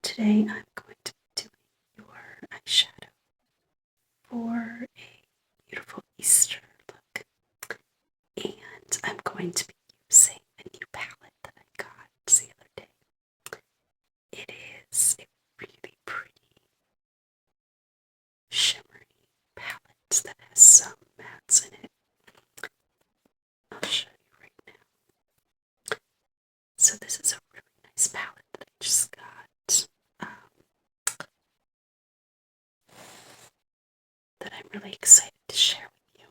Today I'm going to be doing your eyeshadow for a beautiful Easter look. And I'm going to be using a new palette that I got the other day. It is a really pretty shimmery palette that has some mattes in it. I'll show you right now. So this is a really nice palette that I just got. That I'm really excited to share with you.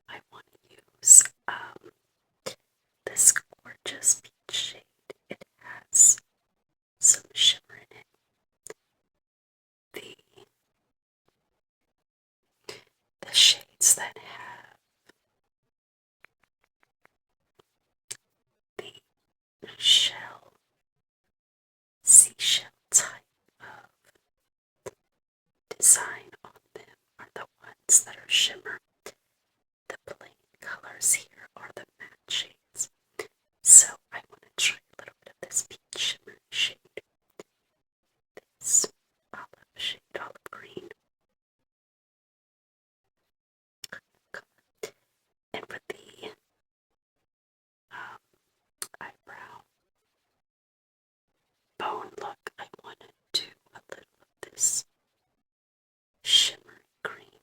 I want to use this gorgeous peach shade. It has some shimmer in it. The shades that have the seashell type of design on them are the ones that are shimmer. The plain colors here are the matte shades. So I want to try a little bit of this peach shimmer shade. This olive green. And for the eyebrow bone look, I want to do a little of this shimmery cream.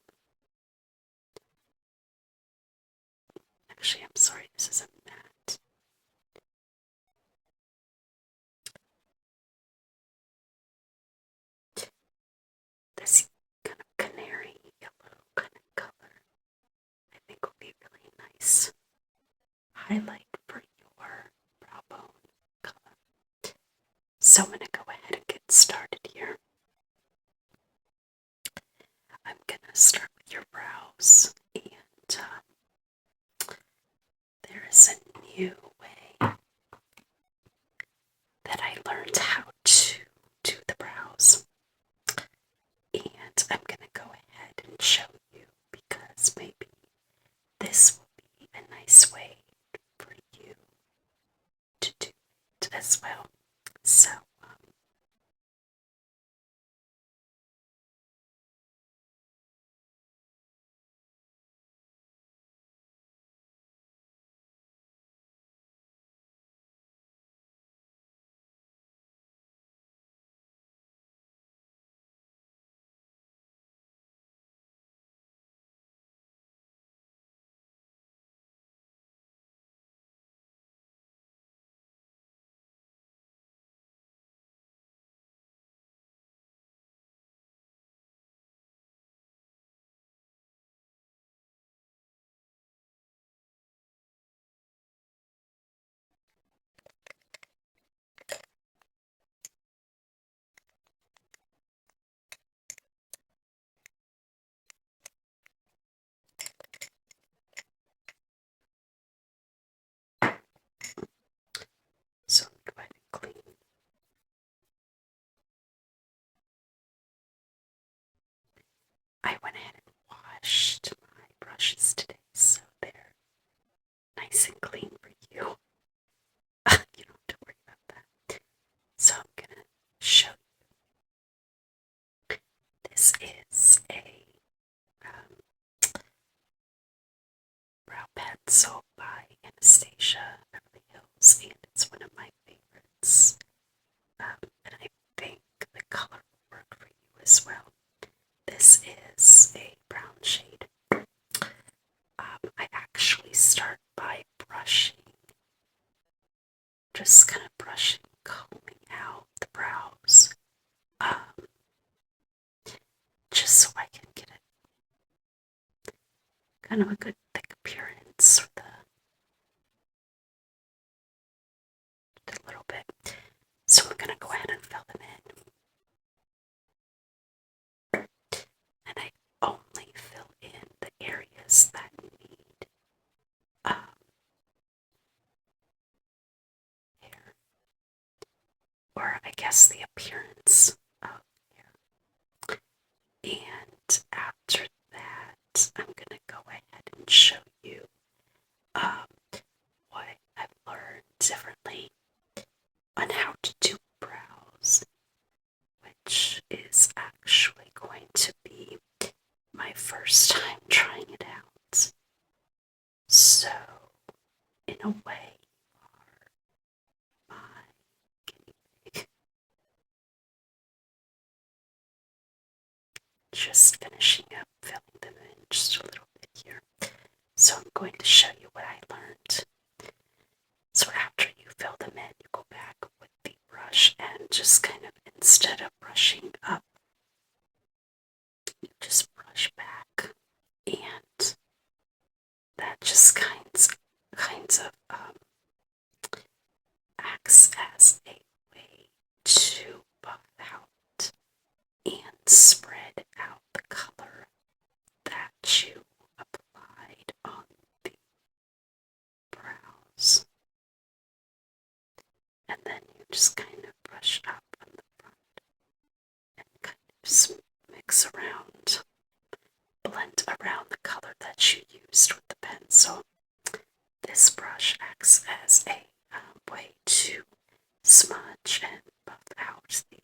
Actually, I'm sorry, this is a matte. This kind of canary yellow kind of color, I think will be really nice highlight for your brow bone color. So I'm going to go ahead and get started here. I'm going to start with your brows, and there is a new way that I learned how to do the brows, and I'm going to go ahead and show you because maybe this will be a nice way for you to do it as well. So let me go ahead and clean. I went ahead and washed my brushes today, so they're nice and clean for you. You don't have to worry about that. So I'm going to show you. This is a brow pencil by Anastasia Beverly Hills, and it's one of my favorites. And I think the color will work for you as well. This is a brown shade. I actually start by brushing, just kind of brushing, combing out the brows, just so I can get it kind of a good thick appearance with a little bit. So I'm going to go ahead and fill them in. And I only fill in the areas that need hair, or I guess the appearance of hair. And after that, I'm going to go ahead and show you what I've learned differently on how to do brows. just finishing up filling them in just a little bit here. So I'm going to show you what I learned. So after you fill them in, you go back with the brush and just kind of, instead of brushing up, you just brush back, and that just kinds of acts as a way to buff out and spread out the color that you applied on the brows. And then you just kind of brush up on the front and kind of mix around, blend around the color that you used with the pencil. This brush acts as a way to smudge and buff out the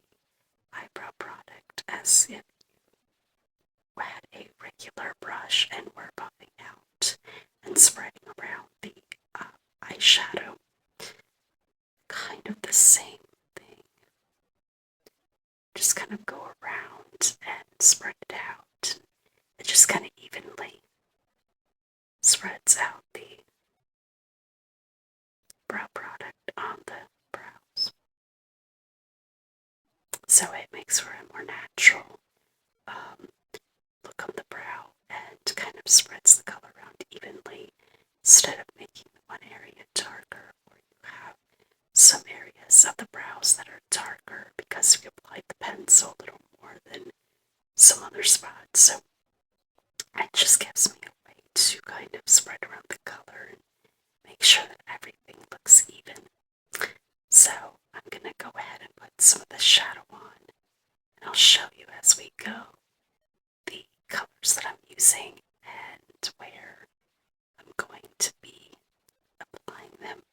eyebrow product as if you had a regular brush and were buffing out and spreading around the eyeshadow. Kind of the same thing. Just kind of go around and spread it out. It just kind of evenly spreads out the brow product on the brows. So it makes for a more natural look on the brow and kind of spreads the color around evenly instead of making one area darker, or you have some areas of the brows that are darker because we applied the pencil a little more than some other spots. So it just gives me a way to kind of spread around the color and make sure that everything looks even. So I'm going to go ahead and put some of the shadow on, and I'll show you as we go the colors that I'm using and where I'm going to be applying them.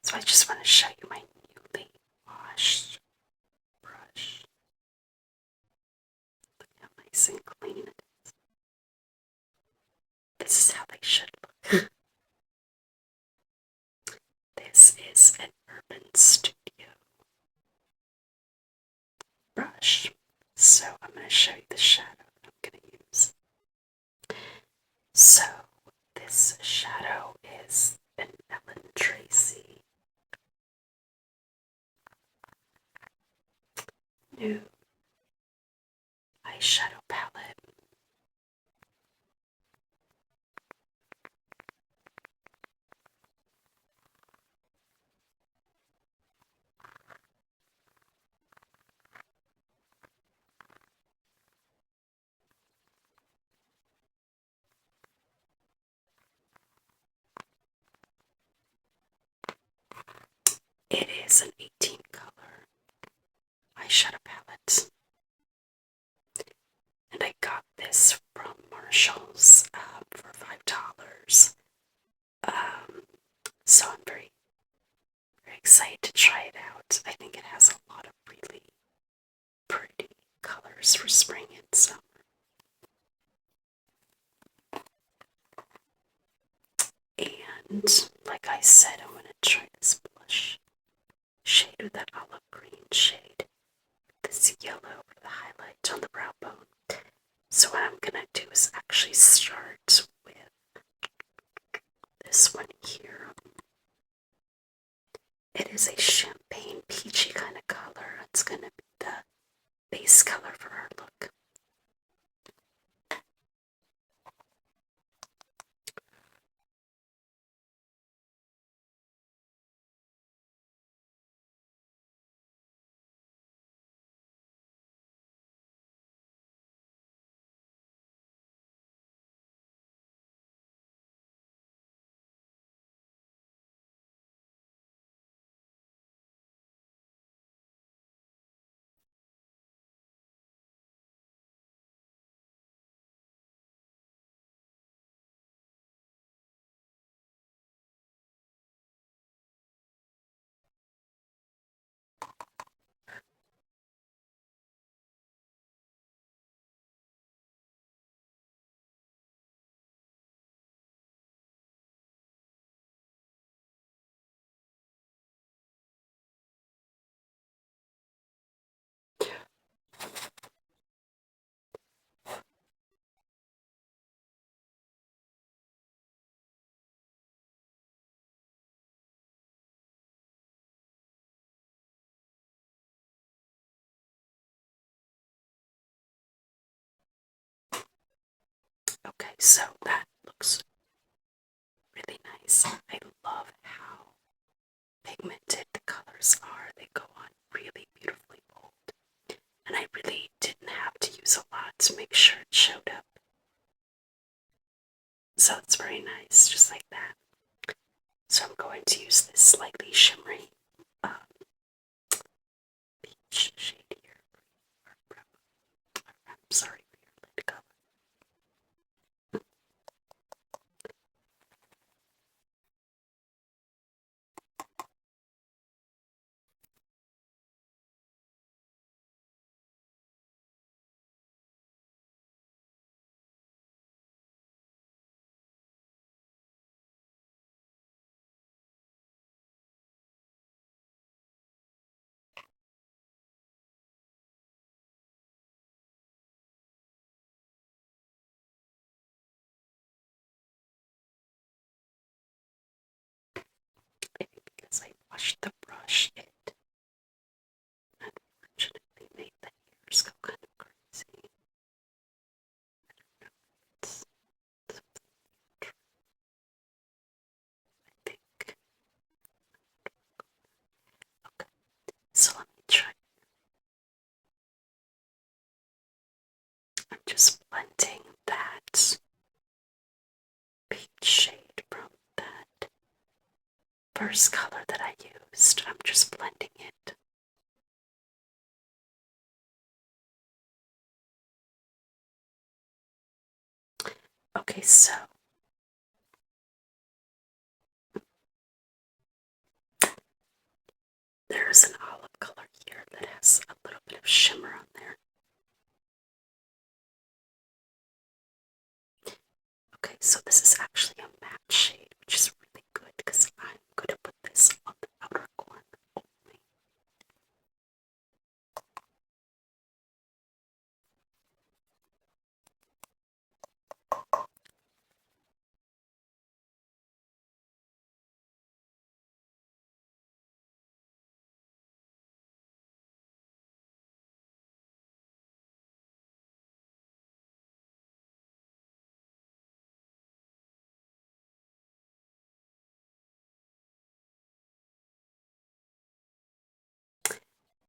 So I just want to show you my newly washed brush. Look how nice and clean it is. This is how they should look. This is an Urban Studio brush. So I'm going to show you the shadow that I'm going to use. So this shadow is an Ellen Tracy new eyeshadow palette. It is an 18 color eyeshadow palette, and I got this from Marshall's for $5. So I'm very, very excited to try it out. I think it has a lot of really pretty colors for spring and summer. And like I said, I'm going to try this blush shade with that olive green shade, this yellow for the highlight on the brow bone. So what I'm going to do is actually start with this one here. It is a champagne peachy kind of color. It's going to be the base color for our look. Okay, so that looks really nice. I love how pigmented the colors are. They go on really beautifully bold. And I really didn't have to use a lot to make sure it showed up. So it's very nice, just like that. So I'm going to use this slightly shimmery peach shade here. I'm sorry for your lid color. Maybe because I washed the brush, it unfortunately made the hairs go kind of crazy. It's, I think. Okay, so let me try. I'm just blending that peach shade from that first color that I used. I'm just blending it. Okay, so there's an olive color here that has a little bit of shimmer on there. Okay, so this is actually a matte shade, which is really good because I'm going to put this on the outer corner only.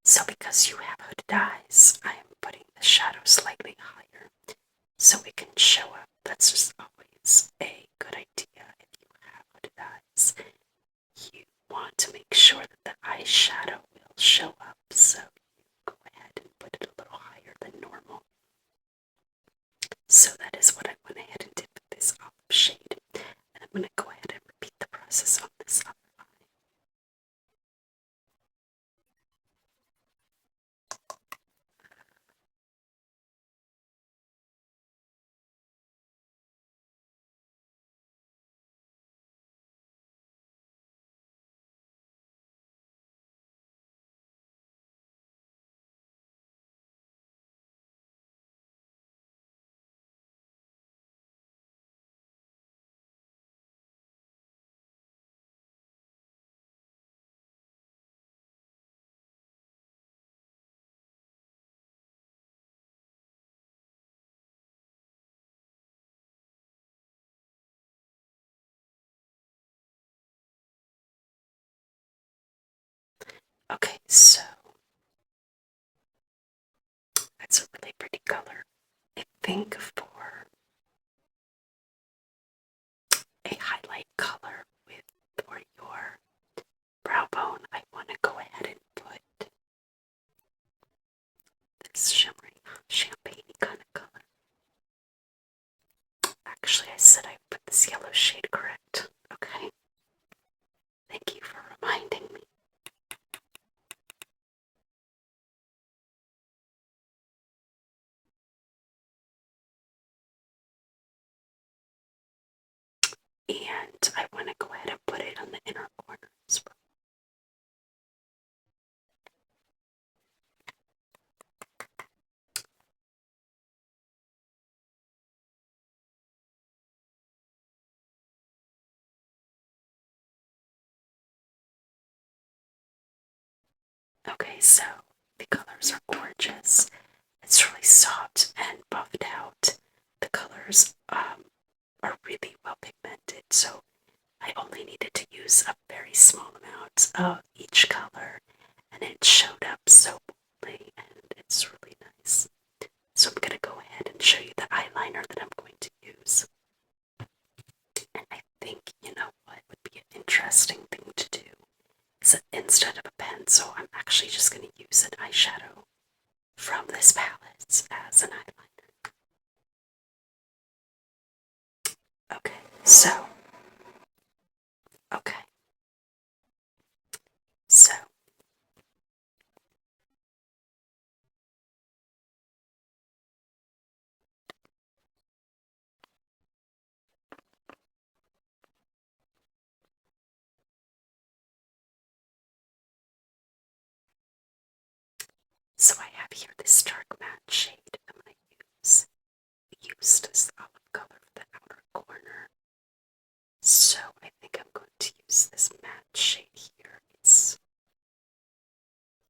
So because you have hooded eyes, I am putting the shadow slightly higher so it can show up. That's just always a good idea if you have hooded eyes. You want to make sure that the eyeshadow will show up, so you go ahead and put it a little higher than normal. So that is what I went ahead and did with this olive shade. And I'm going to go ahead and repeat the process on this other eye. Okay, so that's a really pretty color. I think for a highlight color for your brow bone, I want to go ahead and put this shimmery champagne kind of color. Actually, I said I put this yellow shade correct. Okay. Thank you for reminding me. And I want to go ahead and put it on the inner corner as well. Okay, so the colors are gorgeous. It's really soft and buffed out. the colors are really well pigmented, so I only needed to use a very small amount of each color, and it showed up so boldly, and it's really nice. So I'm going to go ahead and show you the eyeliner that I'm going to use. And I think, you know what would be an interesting thing to do? So instead of a pencil, I'm actually just going to use an eyeshadow from this palette as an eyeliner. Okay, okay, so, so I have here this dark matte shade I'm going to use. I used this olive color for the outer corner. So I think I'm going to use this matte shade here.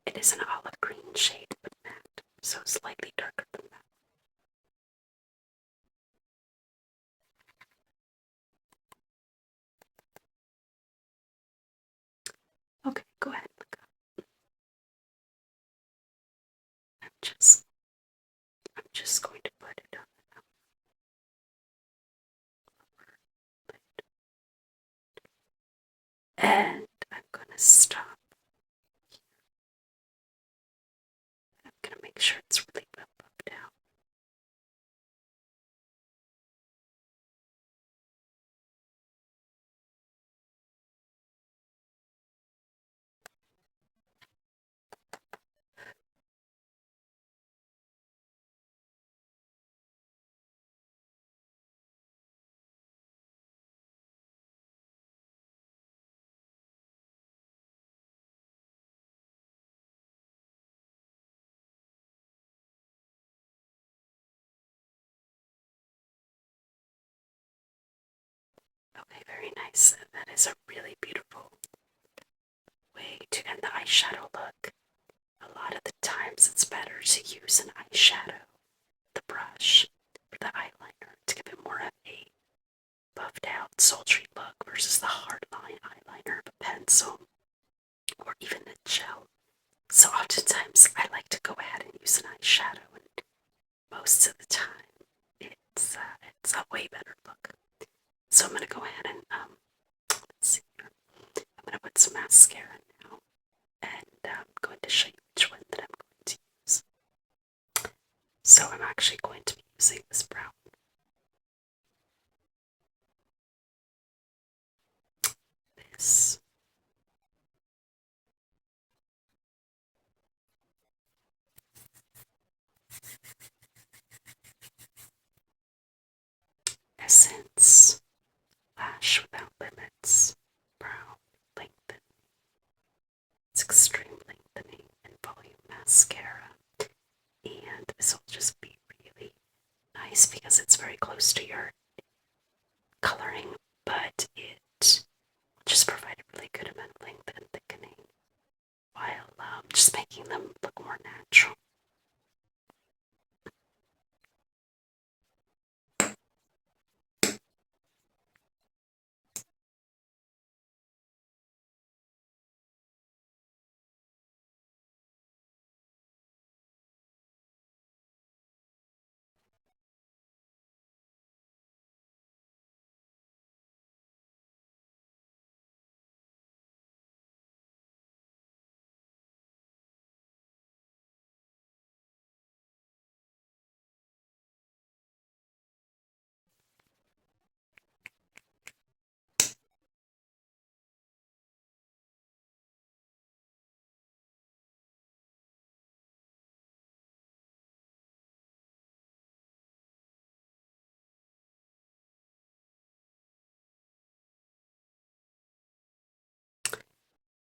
It is an olive green shade, but matte, so slightly darker than that. Okay, go ahead and look up. I'm just going to put it on the upper lid. And I'm gonna stop. I'm gonna make sure it's really well buffed out. Okay, very nice. That is a really beautiful way to end the eyeshadow look. A lot of the times it's better to use an eyeshadow, the brush, for the eyeliner to give it more of a buffed out, sultry look versus the hard line eyeliner of a pencil or even a gel. So oftentimes I like to go ahead and use an eyeshadow, and most of the time it's a way better look. So I'm gonna go ahead and let's see here. I'm gonna put some mascara now, and I'm going to show you which one that I'm going to use. So I'm actually going to be using this brown. This Essence Lash Without Limits Brow Lengthen. It's extreme lengthening and volume mascara, and this will just be really nice because it's very close to your coloring, but it will just provide a really good amount of length and thickening while just making them look more natural.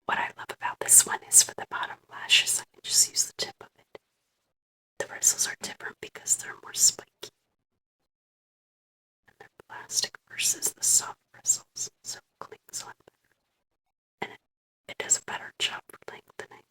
What I love about this one is for the bottom lashes, I can just use the tip of it. The bristles are different because they're more spiky and they're plastic versus the soft bristles, so it clings on better. And it does a better job for lengthening.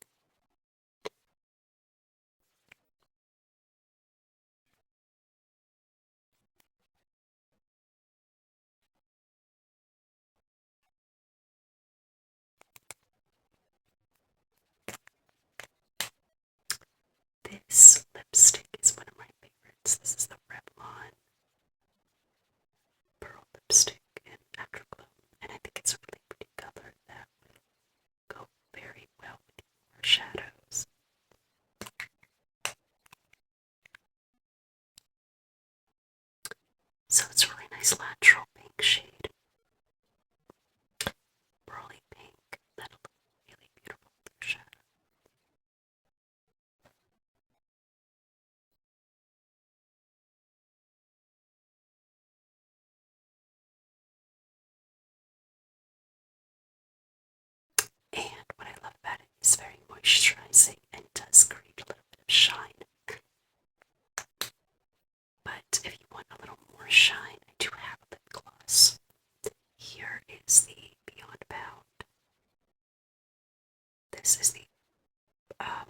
lipstick is one of my favorites. This is the Revlon Pearl Lipstick in Afterglow, and I think it's a really pretty color that will go very well with your shadows. So it's a really nice natural pink shade, pearly pink, that'll look really beautiful with your shadow. And what I love about it is very moisturizing and does create a little bit of shine. But if you want a little more shine, I do have a lip gloss. Here is the Beyond Pound. This is the um,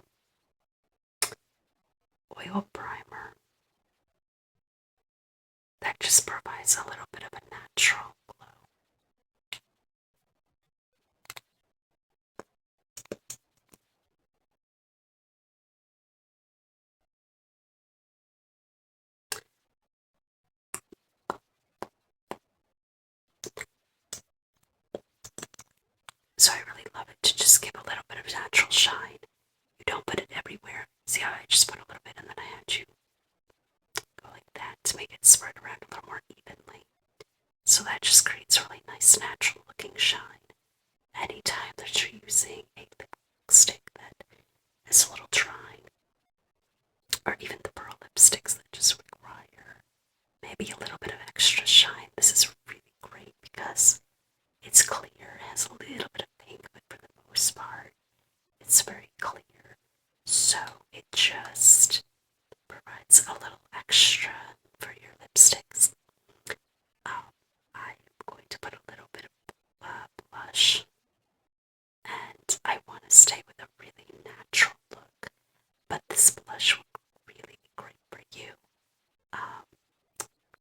oil primer that just provides a little bit of a natural glow. So I really love it to just give a little bit of natural shine. You don't put it everywhere. See how I just put a little bit and then I had you go like that to make it spread around a little more evenly. So that just creates a really nice natural looking shine. Anytime that you're using a lipstick that is a little dry, or even the pearl lipsticks that just require maybe a little bit of extra shine, this is really great because it's clear, it has a little bit of pink, but for the most part, it's very clear. So it just provides a little extra for your lipsticks. I'm going to put a little bit of blush, and I want to stay with a really natural look, but this blush will really be great for you, um,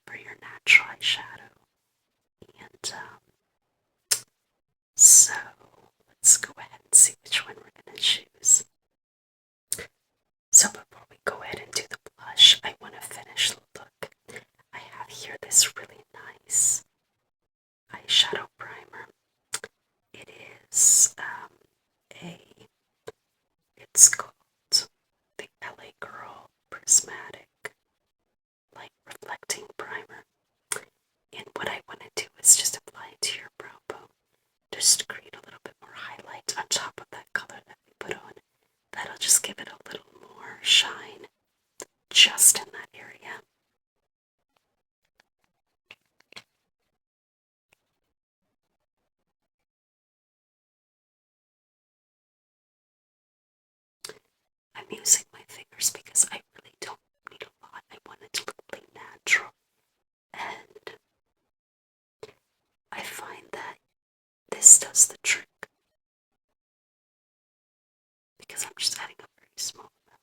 for your natural eyeshadow. And so let's go ahead and see which one we're going to choose. So before we go ahead and do the blush, I want to finish the look. I have here this really nice eyeshadow primer. It is a, it's called the LA Girl Prismatic Light Reflecting Primer. And what I want to do is just apply it to your brow bone, just to create a little bit more highlight on top of that color that we put on. That'll just give it a little more shine just in that area. I'm using my fingers because I really don't need a lot. I want it to look really natural. And I find that this does the trick because I'm just adding a very small amount.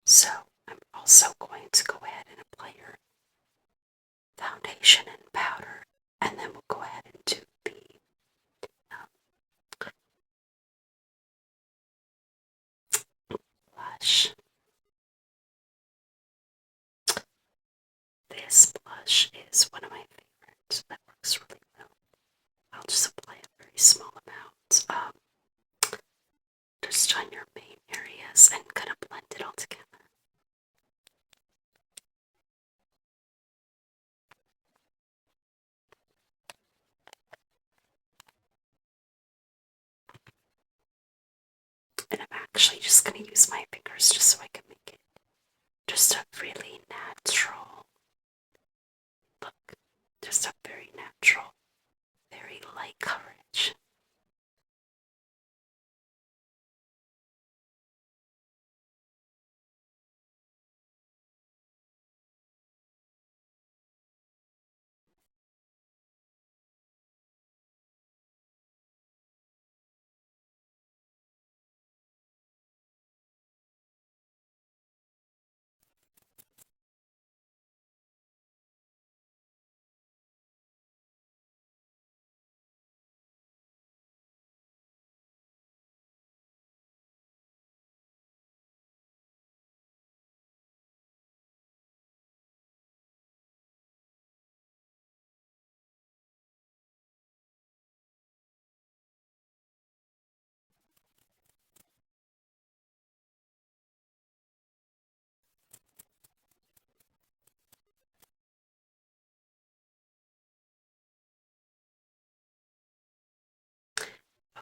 So I'm also going to go ahead and apply your foundation and powder, and then we'll go ahead and do the blush. This blush is one of my favorites. That works really well. I'll just apply a very small amount, just on your main areas and kind of blend it all together. And I'm actually just going to use my fingers just so I can make it just a really natural look. Just a very natural, very light coverage.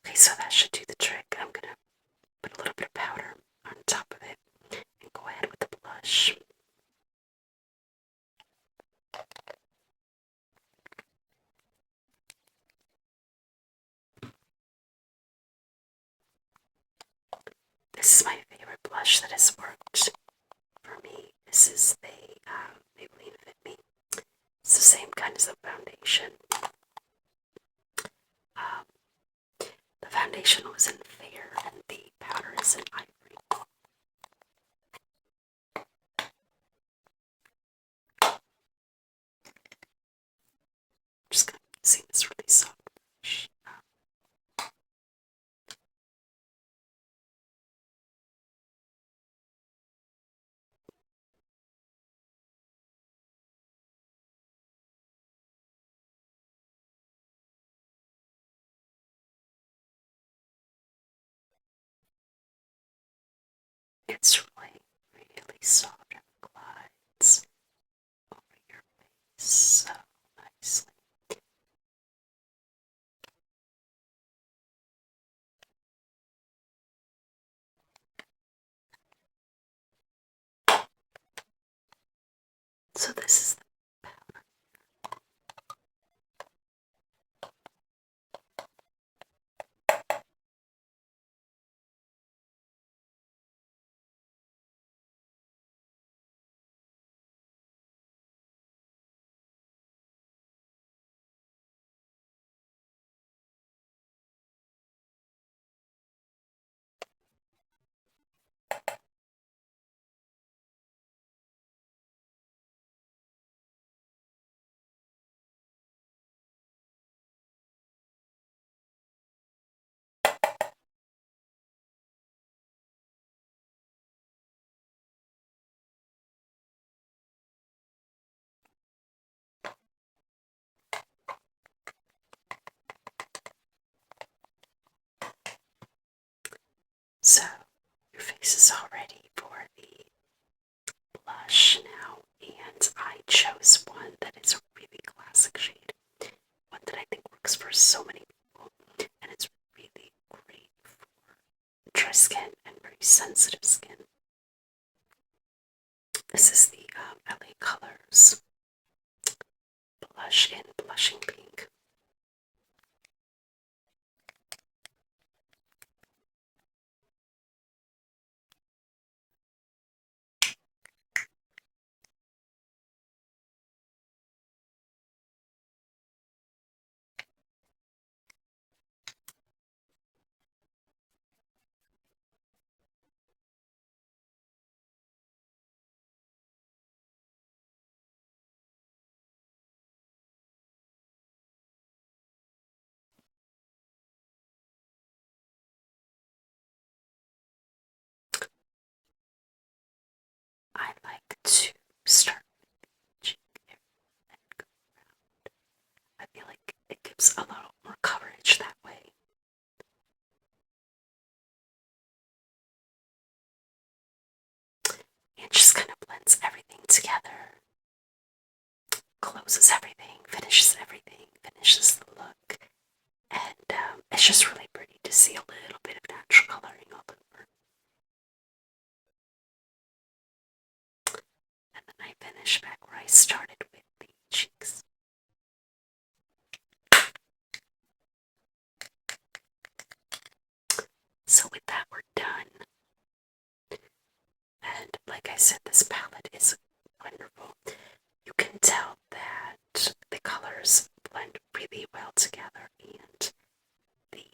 Okay, so that should do the trick. I'm gonna put a little bit of powder on top of it and go ahead with the blush. This is my favorite blush that has worked for me. This is the Maybelline Fit Me. It's the same kind as the foundation. Um, the foundation was in fair and the powder is in ivory. I'm just kind of using this really soft brush. It's really, really soft and glides over your face so nicely. So this is the powder. So your face is all ready for the blush now, and I chose one that is a really classic shade, one that I think works for so many people, and it's really great for dry skin and very sensitive skin. This is the LA Colors blush in Blushing Pink. I like to start with the cheek area and go around. I feel like it gives a little more coverage that way. It just kind of blends everything together, closes everything, finishes the look, and it's just really pretty to see a little bit of natural coloring all over. And then I finish back where I started with the cheeks. So with that, we're done. And like I said, this palette is wonderful. You can tell that the colors blend really well together, and the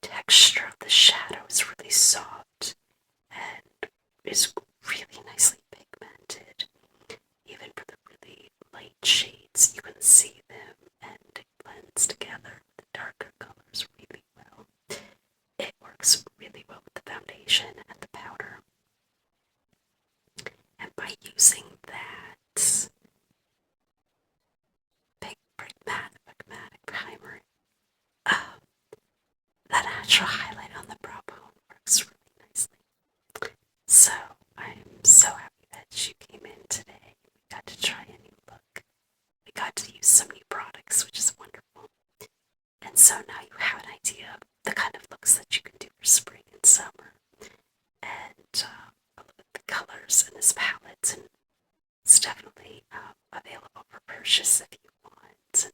texture of the shadow is really soft and is really nicely pigmented. Even for the really light shades, you can see them, and it blends together with the darker colors really well. It works really well with the foundation and the powder. And by using that big pragmatic primer, that natural highlight on the brow bone works really nicely. So I'm so happy that you came in today. We got to try a new look. We got to use some new products, which is wonderful. And so now you have an idea of the kind of colors in this palette, and it's definitely available for purchase if you want. And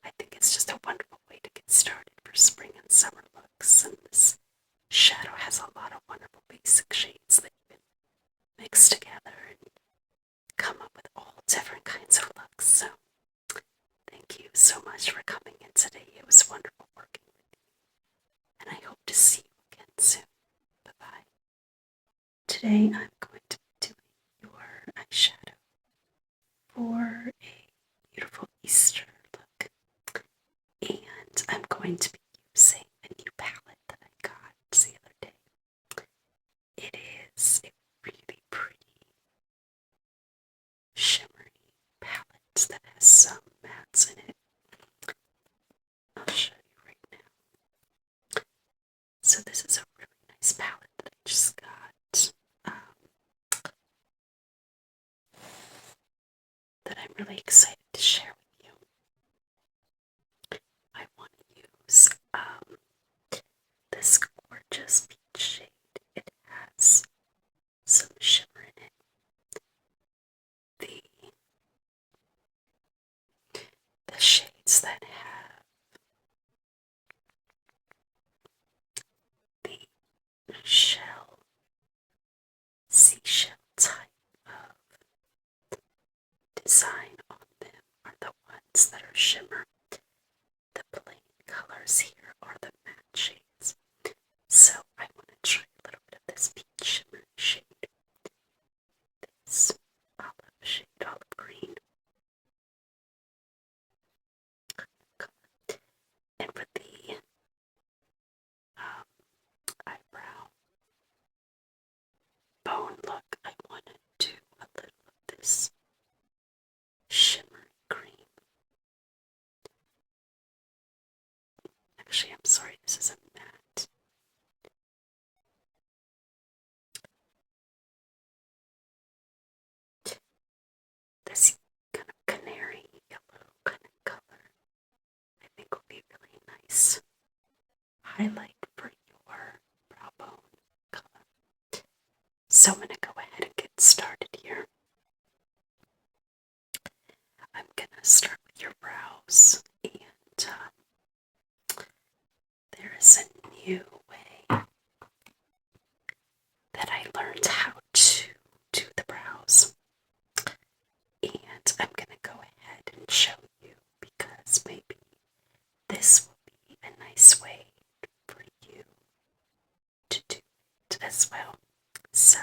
I think it's just a wonderful way to get started for spring and summer looks. And this shadow has a lot of wonderful basic shades that you can mix together and come up with all different kinds of looks. So thank you so much for coming in today. It was wonderful working with you, and I hope to see you again soon. Bye-bye. Today I'm going to be doing your eyeshadow for a beautiful Easter look, and I'm going to be using a new palette that I got the other day. It is a really pretty shimmery palette that has some mattes in it. I'll show you right now. So this is a really nice palette that I just got, that I'm really excited to share with you. I want to use this gorgeous peach shade. It has some shimmer in it. The shades that have the shell, seashell type of design on them are the ones that are shimmer. The plain colors here are the matte shades. So I want to try a little bit of this peach shimmer shade. This olive shade, olive green color. And for the eyebrow bone look, I want to do a little of this shimmery green. Actually, I'm sorry, this is a matte. This kind of canary yellow kind of color, I think will be really nice highlight for your brow bone color. So I'm going to go ahead and get started here. I'm going to start with your brows, and there is a new way that I learned how to do the brows, and I'm going to go ahead and show you because maybe this will be a nice way for you to do it as well. So